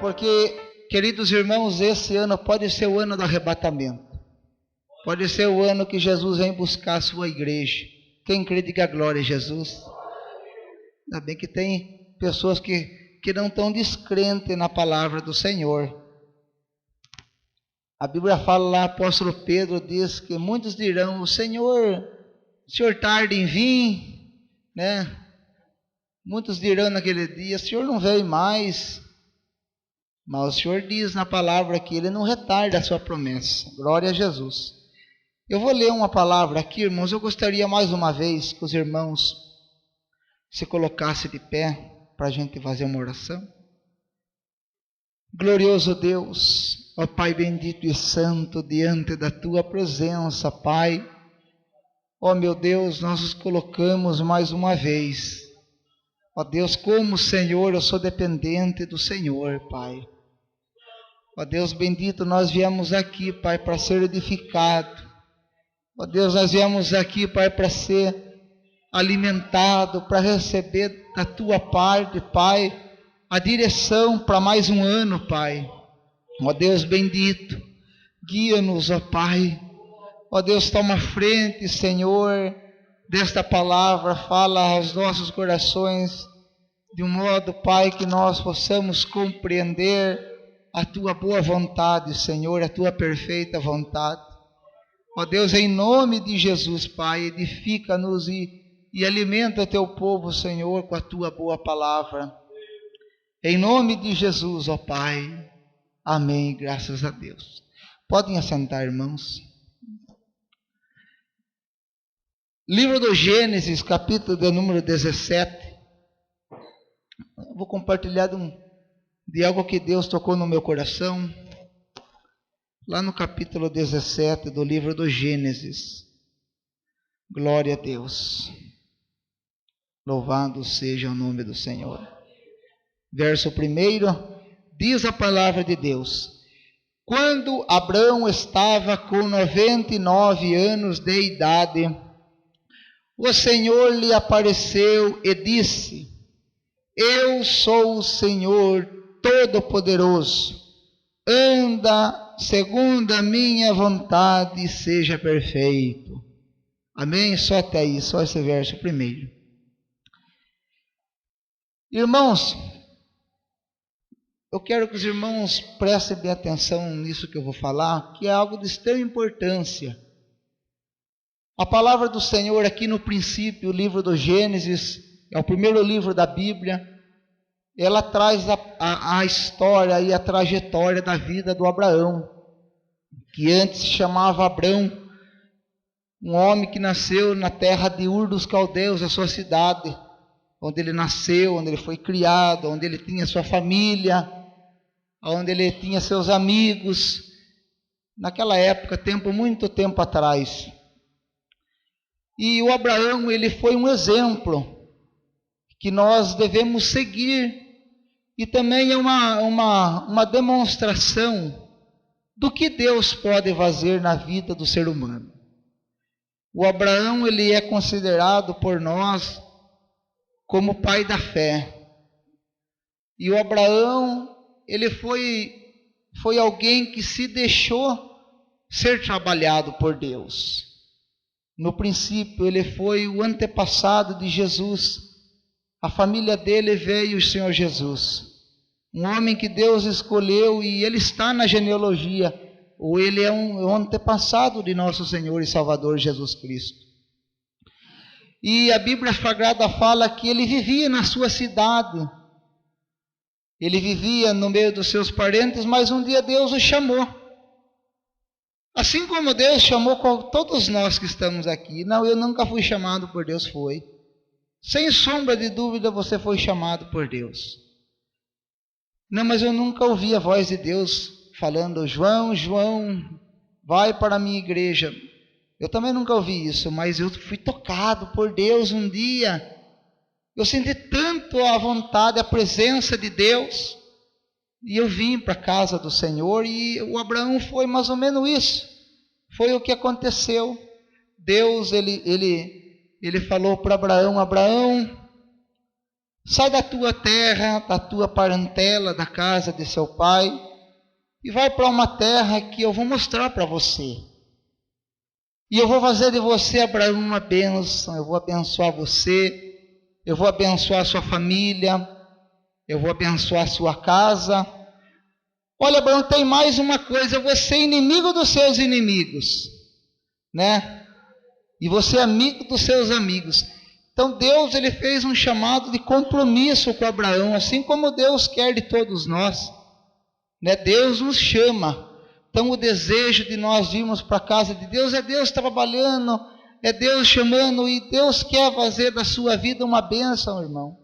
Porque, queridos irmãos, esse ano pode ser o ano do arrebatamento. Pode ser o ano que Jesus vem buscar a sua igreja. Quem crê, diga glória a Jesus. Ainda bem que tem pessoas que não estão descrentes na palavra do Senhor. A Bíblia fala lá, o apóstolo Pedro diz que muitos dirão: o Senhor tarda em vir, né? Muitos dirão naquele dia: o Senhor não veio mais. Mas o Senhor diz na palavra que Ele não retarda a sua promessa. Glória a Jesus. Eu vou ler uma palavra aqui, irmãos. Eu gostaria mais uma vez que os irmãos se colocassem de pé para a gente fazer uma oração. Glorioso Deus, ó Pai bendito e santo, diante da Tua presença, Pai. Ó meu Deus, nós nos colocamos mais uma vez. Ó Deus, como Senhor, eu sou dependente do Senhor, Pai. Ó Deus bendito, nós viemos aqui, Pai, para ser edificado. Ó Deus, nós viemos aqui, Pai, para ser alimentado, para receber da Tua parte, Pai, a direção para mais um ano, Pai. Ó Deus bendito, guia-nos, ó Pai. Ó Deus, toma frente, Senhor, desta palavra, fala aos nossos corações, de um modo, Pai, que nós possamos compreender a Tua boa vontade, Senhor, a Tua perfeita vontade. Ó Deus, em nome de Jesus, Pai, edifica-nos e alimenta o Teu povo, Senhor, com a Tua boa palavra. Em nome de Jesus, ó Pai. Amém, graças a Deus. Podem assentar, irmãos. Livro do Gênesis, capítulo de número 17. Vou compartilhar de algo que Deus tocou no meu coração. Lá no capítulo 17 do livro do Gênesis. Glória a Deus. Louvado seja o nome do Senhor. Verso 1, diz a palavra de Deus: quando Abrão estava com 99 anos de idade, o Senhor lhe apareceu e disse: eu sou o Senhor Todo-Poderoso, anda segundo a minha vontade e seja perfeito. Amém? Só até aí, só esse verso primeiro. Irmãos, eu quero que os irmãos prestem bem atenção nisso que eu vou falar, que é algo de extrema importância. A palavra do Senhor aqui no princípio, o livro do Gênesis, é o primeiro livro da Bíblia. Ela traz a história e a trajetória da vida do Abraão, que antes se chamava Abrão, um homem que nasceu na terra de Ur dos Caldeus, a sua cidade, onde ele nasceu, onde ele foi criado, onde ele tinha sua família, onde ele tinha seus amigos, naquela época, muito tempo atrás. E o Abraão, ele foi um exemplo que nós devemos seguir, e também é uma demonstração do que Deus pode fazer na vida do ser humano. O Abraão, ele é considerado por nós como pai da fé. E o Abraão, ele foi alguém que se deixou ser trabalhado por Deus. No princípio, ele foi o antepassado de Jesus. A família dele veio o Senhor Jesus. Um homem que Deus escolheu e ele está na genealogia, ou ele é um antepassado de nosso Senhor e Salvador Jesus Cristo. E a Bíblia Sagrada fala que ele vivia na sua cidade. Ele vivia no meio dos seus parentes, mas um dia Deus o chamou. Assim como Deus chamou todos nós que estamos aqui. Não, eu nunca fui chamado por Deus, foi. Sem sombra de dúvida você foi chamado por Deus. Não, mas eu nunca ouvi a voz de Deus falando: João, vai para a minha igreja. Eu também nunca ouvi isso, mas eu fui tocado por Deus um dia. Eu senti tanto a vontade, a presença de Deus, e eu vim para a casa do Senhor, e o Abraão foi mais ou menos isso. Foi o que aconteceu. Deus, ele falou para Abraão: Abraão, Sai da tua terra, da tua parentela, da casa de seu pai, e vai para uma terra que eu vou mostrar para você. E eu vou fazer de você, Abraão, uma bênção. Eu vou abençoar você, eu vou abençoar a sua família, eu vou abençoar a sua casa. Olha, Abraão, tem mais uma coisa: eu vou ser inimigo dos seus inimigos, né? E você é amigo dos seus amigos. Então Deus, ele fez um chamado de compromisso com Abraão, assim como Deus quer de todos nós, né? Deus nos chama. Então o desejo de nós irmos para a casa de Deus é Deus trabalhando, é Deus chamando, e Deus quer fazer da sua vida uma bênção, irmão.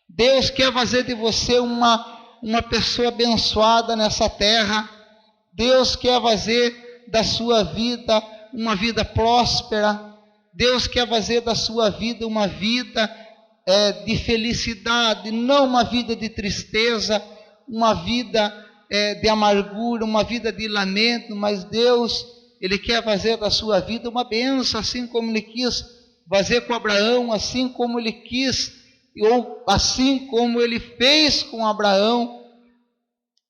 Deus quer fazer de você uma pessoa abençoada nessa terra. Deus quer fazer da sua vida uma vida próspera. Deus quer fazer da sua vida uma vida de felicidade, não uma vida de tristeza, uma vida de amargura, uma vida de lamento, mas Deus, ele quer fazer da sua vida uma bênção, assim como ele quis fazer com Abraão, assim como ele quis, ou assim como ele fez com Abraão.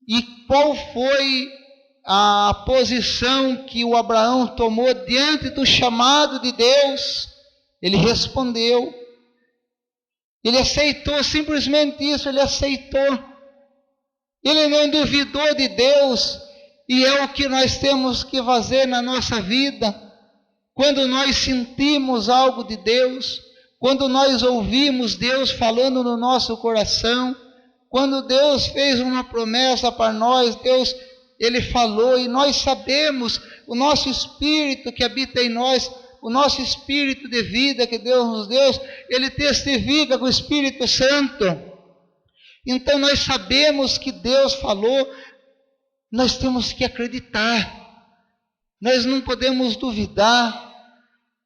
E qual foi a posição que o Abraão tomou diante do chamado de Deus? Ele respondeu, ele aceitou, simplesmente isso, ele aceitou. Ele não duvidou de Deus, e é o que nós temos que fazer na nossa vida. Quando nós sentimos algo de Deus, quando nós ouvimos Deus falando no nosso coração, quando Deus fez uma promessa para nós, Deus, ele falou, e nós sabemos, o nosso espírito que habita em nós, o nosso espírito de vida que Deus nos deu, ele testifica com o Espírito Santo. Então nós sabemos que Deus falou, nós temos que acreditar, nós não podemos duvidar.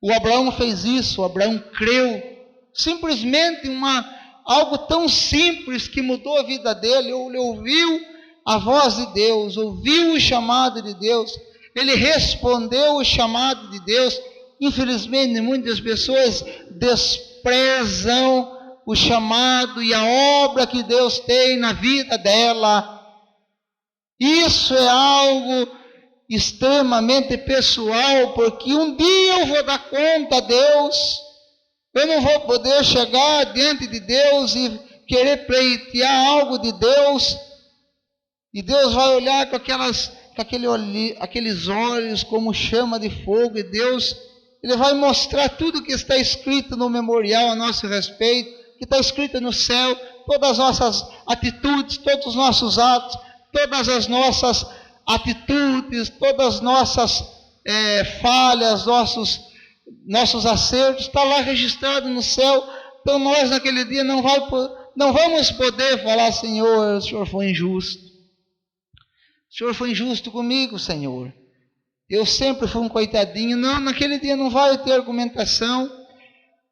O Abraão fez isso, o Abraão creu, simplesmente algo tão simples que mudou a vida dele. Ele ouviu a voz de Deus, ouviu o chamado de Deus, ele respondeu o chamado de Deus. Infelizmente muitas pessoas desprezam o chamado e a obra que Deus tem na vida dela. Isso é algo extremamente pessoal, porque um dia eu vou dar conta a Deus, eu não vou poder chegar diante de Deus e querer pleitear algo de Deus, e Deus vai olhar com aqueles olhos como chama de fogo, e Deus, ele vai mostrar tudo que está escrito no memorial a nosso respeito, que está escrito no céu, todas as nossas atitudes, todos os nossos atos, todas as nossas atitudes, todas as nossas falhas, nossos acertos, está lá registrado no céu. Então nós naquele dia não vamos poder falar: Senhor, o Senhor foi injusto, o Senhor foi injusto comigo, Senhor, eu sempre fui um coitadinho. Não, naquele dia não vai ter argumentação.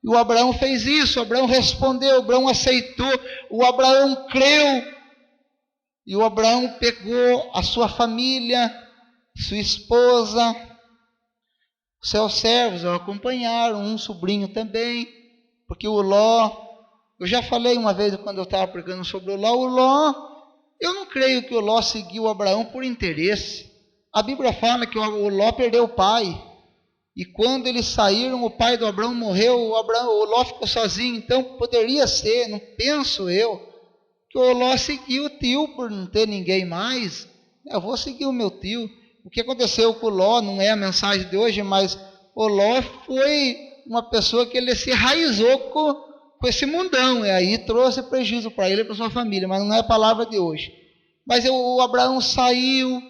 E o Abraão fez isso, o Abraão respondeu, o Abraão aceitou, o Abraão creu. E o Abraão pegou a sua família, sua esposa, seus servos o acompanharam, um sobrinho também, porque o Ló, eu já falei uma vez quando eu estava pregando sobre o Ló, eu não creio que o Ló seguiu o Abraão por interesse. A Bíblia fala que o Ló perdeu o pai, e quando eles saíram, o pai do Abraão morreu, o Ló ficou sozinho. Então poderia ser, não penso eu, que o Ló seguiu o tio por não ter ninguém mais. Eu vou seguir o meu tio. O que aconteceu com o Ló não é a mensagem de hoje, mas o Ló foi uma pessoa que ele se enraizou com esse mundão, e aí trouxe prejuízo para ele e para sua família, mas não é a palavra de hoje. Mas o Abraão saiu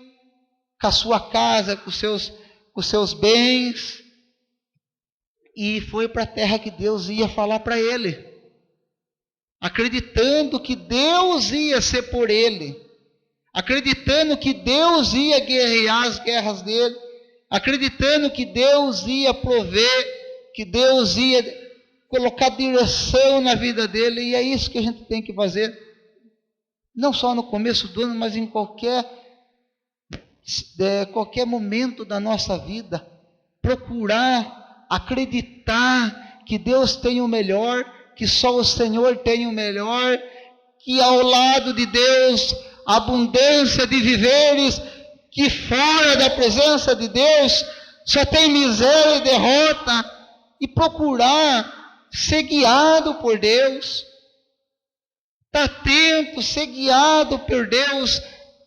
com a sua casa, com os seus bens, e foi para a terra que Deus ia falar para ele, acreditando que Deus ia ser por ele, acreditando que Deus ia guerrear as guerras dele, acreditando que Deus ia prover, que Deus ia colocar direção na vida dele. E é isso que a gente tem que fazer, não só no começo do ano, mas em qualquer momento da nossa vida, procurar acreditar que Deus tem o melhor, que só o Senhor tem o melhor, que ao lado de Deus, a abundância de viveres, que fora da presença de Deus só tem miséria e derrota, e procurar ser guiado por Deus, estar atento, ser guiado por Deus,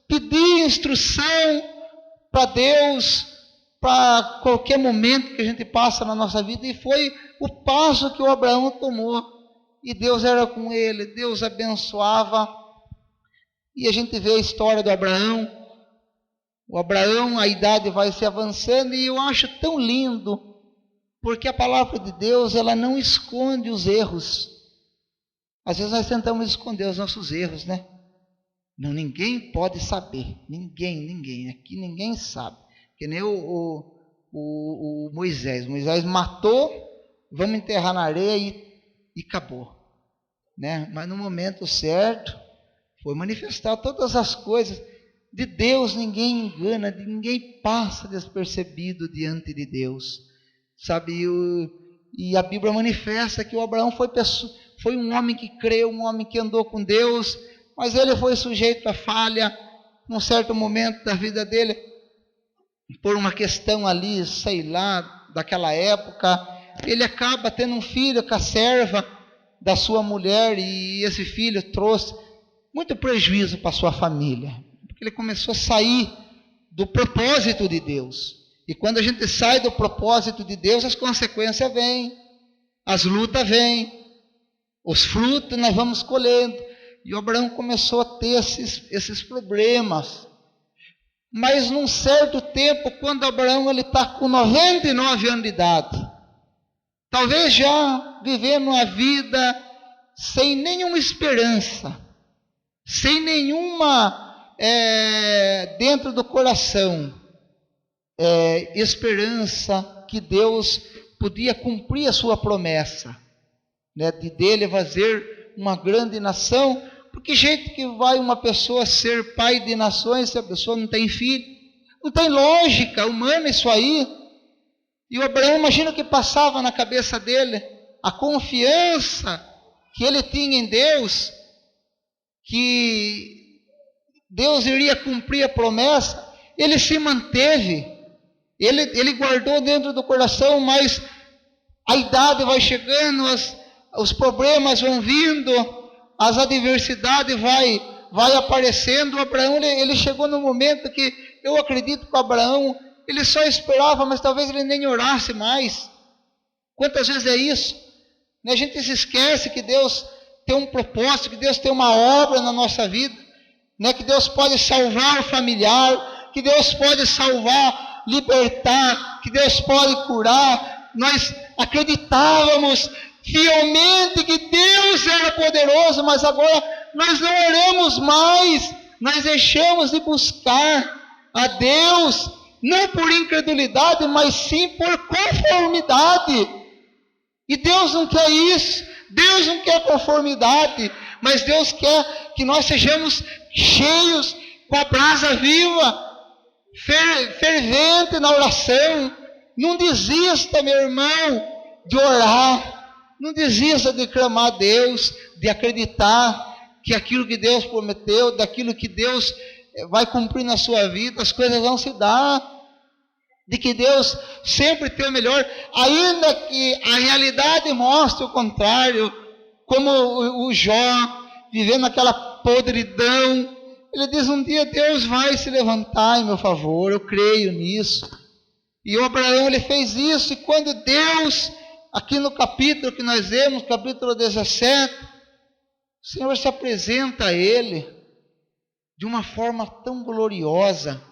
pedir instrução para Deus, para qualquer momento que a gente passa na nossa vida, e foi o passo que o Abraão tomou, e Deus era com ele, Deus abençoava, e a gente vê a história do Abraão. O Abraão, a idade vai se avançando, e eu acho tão lindo, porque a palavra de Deus, ela não esconde os erros. Às vezes nós tentamos esconder os nossos erros, né? Não, ninguém pode saber, ninguém, aqui ninguém sabe. Que nem o Moisés. Moisés matou, vamos enterrar na areia e acabou, né? Mas no momento certo, foi manifestar todas as coisas. De Deus ninguém engana, ninguém passa despercebido diante de Deus, sabe? E a Bíblia manifesta que o Abraão foi um homem que creu, um homem que andou com Deus, mas ele foi sujeito à falha, num certo momento da vida dele, por uma questão ali, sei lá, daquela época, ele acaba tendo um filho com a serva da sua mulher, e esse filho trouxe muito prejuízo para sua família, porque ele começou a sair do propósito de Deus. E quando a gente sai do propósito de Deus, as consequências vêm, as lutas vêm, os frutos nós vamos colhendo. E o Abraão começou a ter esses problemas. Mas num certo tempo, quando Abraão está com 99 anos de idade, talvez já vivendo a vida sem nenhuma esperança, sem nenhuma dentro do coração, esperança que Deus podia cumprir a sua promessa, né, de dele fazer uma grande nação. Porque jeito que vai uma pessoa ser pai de nações se a pessoa não tem filho? Não tem lógica humana isso aí. E o Abraão, imagina o que passava na cabeça dele, a confiança que ele tinha em Deus, que Deus iria cumprir a promessa. Ele se manteve, ele guardou dentro do coração, mas a idade vai chegando, os problemas vão vindo, as adversidades vai aparecendo. O Abraão, ele chegou no momento que eu acredito que o Abraão, ele só esperava, mas talvez ele nem orasse mais. Quantas vezes é isso? A gente se esquece que Deus tem um propósito, que Deus tem uma obra na nossa vida, né? Que Deus pode salvar o familiar, que Deus pode salvar, libertar, que Deus pode curar. Nós acreditávamos fielmente que Deus era poderoso, mas agora nós não oramos mais, nós deixamos de buscar a Deus, não por incredulidade, mas sim por conformidade. E Deus não quer isso, Deus não quer conformidade, mas Deus quer que nós sejamos cheios com a brasa viva, fervente na oração. Não desista, meu irmão, de orar. Não desista de clamar a Deus, de acreditar que aquilo que Deus prometeu, daquilo que Deus vai cumprir na sua vida, as coisas vão se dar, de que Deus sempre tem o melhor, ainda que a realidade mostre o contrário, como o Jó, vivendo aquela podridão. Ele diz: um dia Deus vai se levantar em meu favor, eu creio nisso. E o Abraão, ele fez isso, e quando Deus, aqui no capítulo que nós vemos, capítulo 17, o Senhor se apresenta a ele de uma forma tão gloriosa,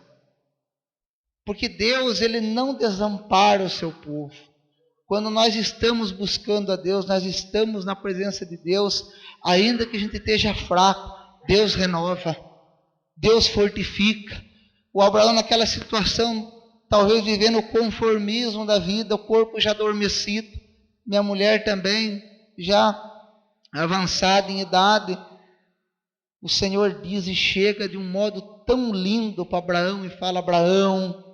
porque Deus, ele não desampara o seu povo. Quando nós estamos buscando a Deus, nós estamos na presença de Deus, ainda que a gente esteja fraco, Deus renova, Deus fortifica. O Abraão, naquela situação, talvez vivendo o conformismo da vida, o corpo já adormecido, minha mulher também já avançada em idade, o Senhor diz e chega de um modo tão lindo para Abraão e fala: Abraão,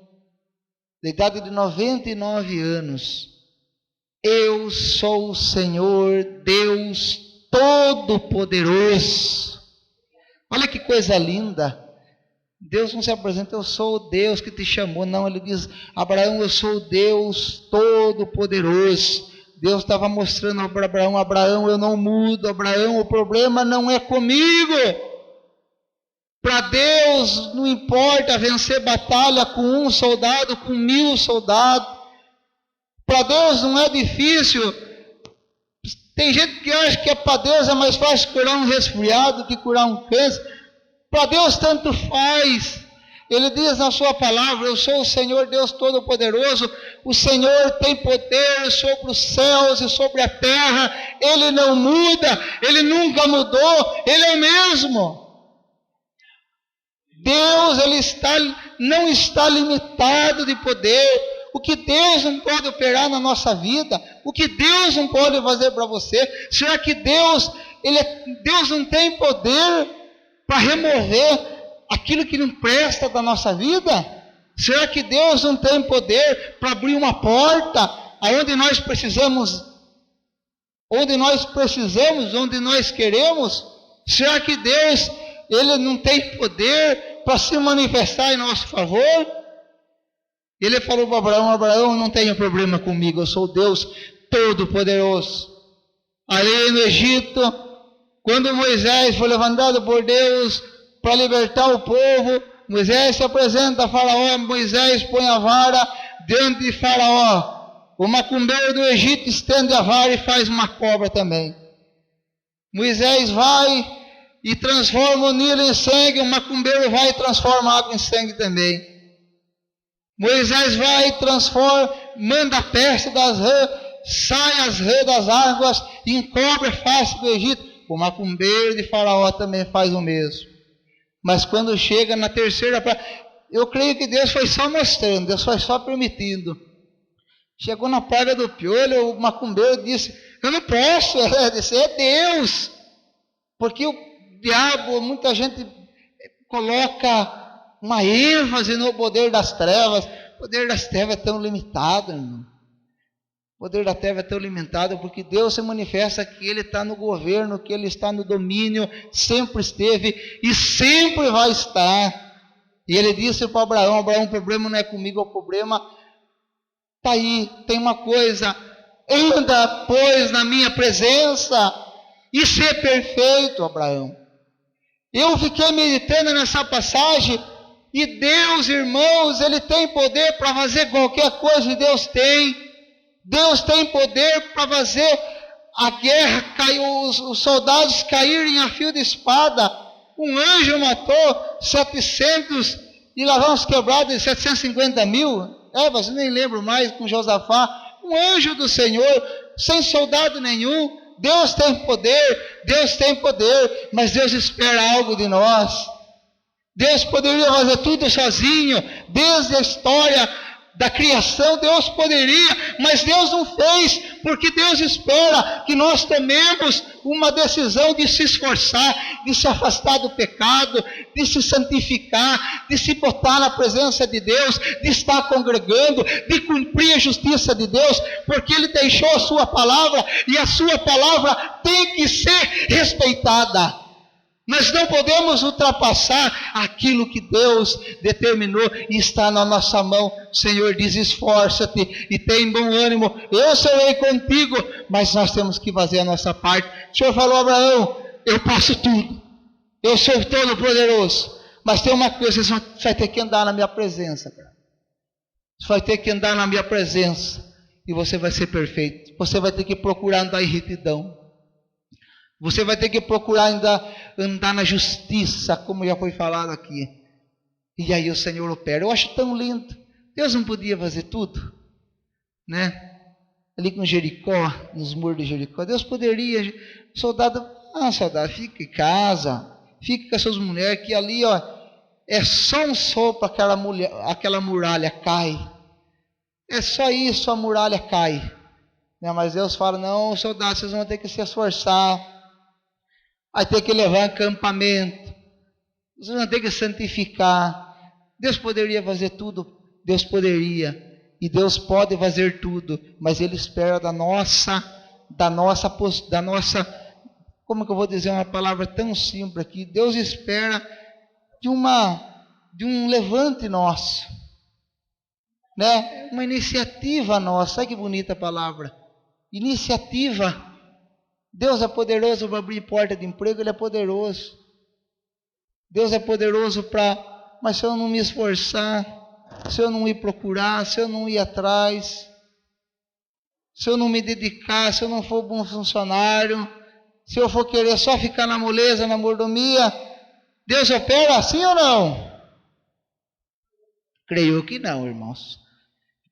da idade de 99 anos, Eu sou o Senhor, Deus Todo-Poderoso. Olha que coisa linda. Deus não se apresenta, eu sou o Deus que te chamou. Não, ele diz, Abraão, eu sou o Deus Todo-Poderoso. Deus estava mostrando para Abraão, Abraão, eu não mudo. Abraão, o problema não é comigo. Para Deus não importa vencer batalha com 1 soldado, com 1000 soldados. Para Deus não é difícil. Tem gente que acha que para Deus é mais fácil curar um resfriado que curar um câncer. Para Deus tanto faz. Ele diz na sua palavra, eu sou o Senhor Deus Todo-Poderoso. O Senhor tem poder sobre os céus e sobre a terra. Ele não muda, Ele nunca mudou, Ele é o mesmo. Deus, Ele não está limitado de poder. O que Deus não pode operar na nossa vida, o que Deus não pode fazer para você, será que Deus não tem poder para remover aquilo que não presta da nossa vida? Será que Deus não tem poder para abrir uma porta onde nós precisamos, onde nós queremos? Será que Deus, Ele não tem poder para se manifestar em nosso favor? Ele falou para Abraão, Abraão, não tenha problema comigo, eu sou Deus Todo-Poderoso. Ali no Egito, quando Moisés foi levantado por Deus para libertar o povo, Moisés se apresenta a Faraó, Moisés põe a vara diante de Faraó. O macumbeiro do Egito estende a vara e faz uma cobra também. Moisés vai e transforma o Nilo em sangue, o macumbeiro vai e transforma a água em sangue também. Moisés vai e transforma, manda a peste das rãs, sai as rãs das águas e encobre a face do Egito. O macumbeiro de Faraó também faz o mesmo. Mas quando chega na terceira praga, eu creio que Deus foi só mostrando, Deus foi só permitindo. Chegou na praga do piolho, o macumbeiro disse, eu não posso, é Deus. Porque o diabo, muita gente coloca uma ênfase no poder das trevas. O poder das trevas é tão limitado, irmão. O poder da treva é tão limitado porque Deus se manifesta que Ele está no governo, que Ele está no domínio, sempre esteve e sempre vai estar. E Ele disse para Abraão, Abraão, o problema não é comigo, o problema está aí. Tem uma coisa, anda, pois, na minha presença e ser perfeito, Abraão. Eu fiquei meditando nessa passagem. E Deus, irmãos, Ele tem poder para fazer qualquer coisa, e Deus tem. Deus tem poder para fazer a guerra, os soldados caírem a fio de espada. Um anjo matou 700 e lá vamos quebrados de 750 mil. Você nem lembro mais, com Josafá. Um anjo do Senhor, sem soldado nenhum. Deus tem poder, mas Deus espera algo de nós. Deus poderia fazer tudo sozinho, desde a história da criação, Deus poderia, mas Deus não fez, porque Deus espera que nós tomemos uma decisão de se esforçar, de se afastar do pecado, de se santificar, de se botar na presença de Deus, de estar congregando, de cumprir a justiça de Deus, porque Ele deixou a sua palavra, e a sua palavra tem que ser respeitada. Nós não podemos ultrapassar aquilo que Deus determinou e está na nossa mão. O Senhor diz, esforça-te e tem bom ânimo, eu serei contigo, mas nós temos que fazer a nossa parte. O Senhor falou, Abraão, eu posso tudo, eu sou todo poderoso, mas tem uma coisa, você vai ter que andar na minha presença, cara. Você vai ter que andar na minha presença e você vai ser perfeito. Você vai ter que procurar andar em retidão. Você vai ter que procurar andar na justiça, como já foi falado aqui. E aí o Senhor opera. Eu acho tão lindo. Deus não podia fazer tudo, né? Ali com Jericó, nos muros de Jericó. Deus poderia, soldado, fica em casa, fica com as suas mulheres, que ali, é só um sopro, aquela muralha cai. É só isso, a muralha cai. Né? Mas Deus fala, não, soldados, vocês vão ter que se esforçar. Vai ter que levar acampamento. Vocês vão ter que santificar. Deus poderia fazer tudo. Deus poderia. E Deus pode fazer tudo, mas Ele espera da nossa, como que eu vou dizer uma palavra tão simples aqui? Deus espera de um levante nosso, né? Uma iniciativa nossa. Olha que bonita a palavra, iniciativa. Deus é poderoso para abrir porta de emprego, Ele é poderoso. Deus é poderoso mas se eu não me esforçar, se eu não ir procurar, se eu não ir atrás, se eu não me dedicar, se eu não for bom funcionário, se eu for querer só ficar na moleza, na mordomia, Deus opera assim ou não? Creio eu que não, irmãos.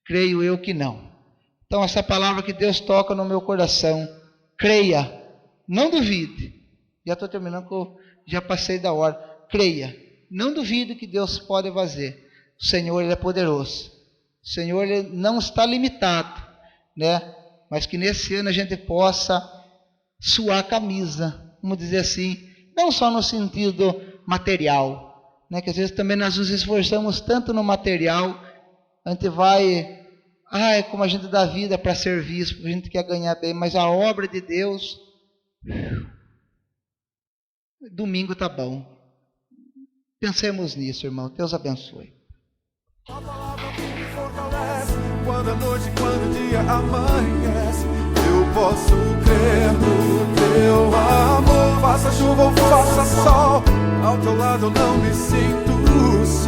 Creio eu que não. Então essa palavra que Deus toca no meu coração, creia, não duvide. Já estou terminando, que eu já passei da hora. Creia, não duvide que Deus pode fazer. O Senhor, Ele é poderoso. O Senhor, Ele não está limitado, né? Mas que nesse ano a gente possa suar a camisa, vamos dizer assim, não só no sentido material, né? Que às vezes também nós nos esforçamos tanto no material, a gente vai, é como a gente dá vida para serviço, porque a gente quer ganhar bem, mas a obra de Deus, domingo tá bom. Pensemos nisso, irmão. Deus abençoe. A palavra que me fortalece, quando a noite, quando o dia amanhece, eu posso crer no teu amor. Faça chuva ou faça sol, ao teu lado eu não me sinto só.